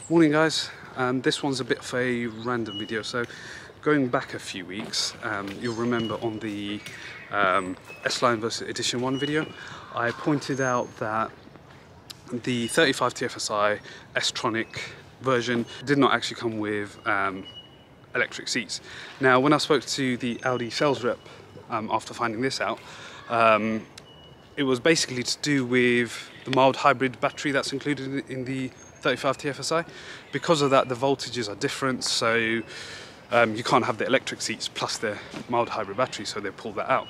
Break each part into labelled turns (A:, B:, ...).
A: Morning guys, this one's a bit of a random video. So going back a few weeks, you'll remember on the S-Line vs Edition 1 video, I pointed out that the 35 TFSI S-tronic version did not actually come with electric seats. Now when I spoke to the Audi sales rep after finding this out, it was basically to do with the mild hybrid battery that's included in the 35 TFSI. Because of that, the voltages are different, so you can't have the electric seats plus the mild hybrid battery, so they pulled that out.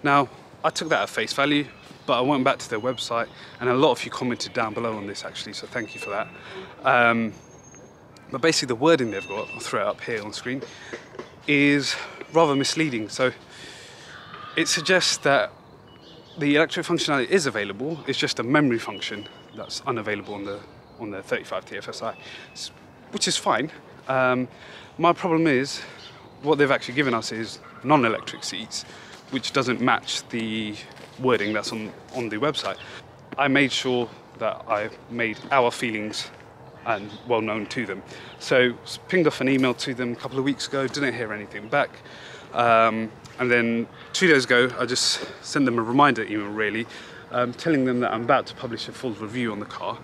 A: Now, I took that at face value, but I went back to their website, and a lot of you commented down below on this actually, so thank you for that. But basically the wording they've got, I'll throw it up here on screen, is rather misleading. So it suggests that the electric functionality is available, it's just a memory function that's unavailable on the 35 TFSI, which is fine. My problem is, what they've actually given us is non-electric seats, which doesn't match the wording that's on the website. I made sure that I made our feelings and well known to them. So pinged off an email to them a couple of weeks ago, didn't hear anything back. And then 2 days ago, I just sent them a reminder email really, telling them that I'm about to publish a full review on the car.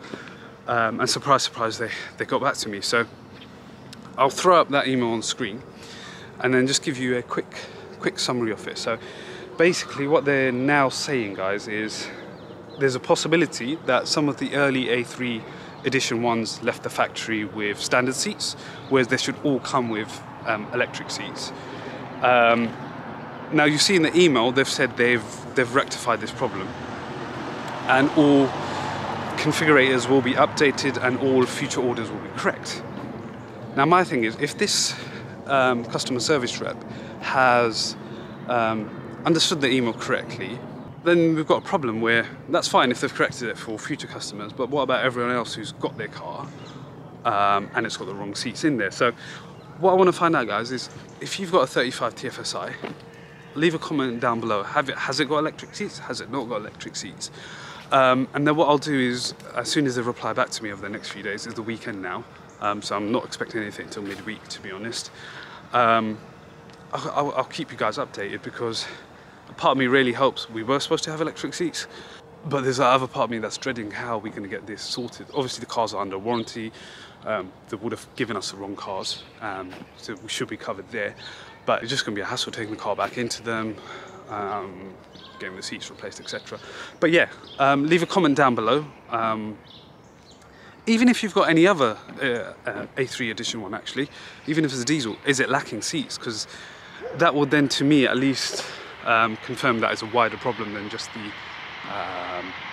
A: And surprise, surprise, they got back to me. So I'll throw up that email on screen and then just give you a quick summary of it. So basically what they're now saying, guys, is there's a possibility that some of the early A3 edition ones left the factory with standard seats, whereas they should all come with electric seats. Now you see in the email they've said they've rectified this problem, and all configurators will be updated and all future orders will be correct. Now my thing is, if this customer service rep has understood the email correctly, then we've got a problem where that's fine if they've corrected it for future customers, but what about everyone else who's got their car and it's got the wrong seats in there? So what I want to find out, guys, is if you've got a 35 TFSI, leave a comment down below. Has it got electric seats? Has it not got electric seats? And then what I'll do is, as soon as they reply back to me over the next few days, it's the weekend now, so I'm not expecting anything until midweek, to be honest. I'll keep you guys updated, because a part of me really hopes we were supposed to have electric seats, but there's that other part of me that's dreading how we're going to get this sorted. Obviously the cars are under warranty, they would have given us the wrong cars, so we should be covered there, but it's just going to be a hassle taking the car back into them, getting the seats replaced, etc. But yeah, leave a comment down below. Even if you've got any other A3 edition one, actually, even if it's a diesel, is it lacking seats? Because that would then, to me at least, confirm that it's a wider problem than just the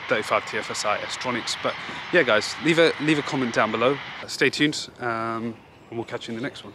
A: 35 TFSI S-tronics. But yeah guys, leave a comment down below, stay tuned, and we'll catch you in the next one.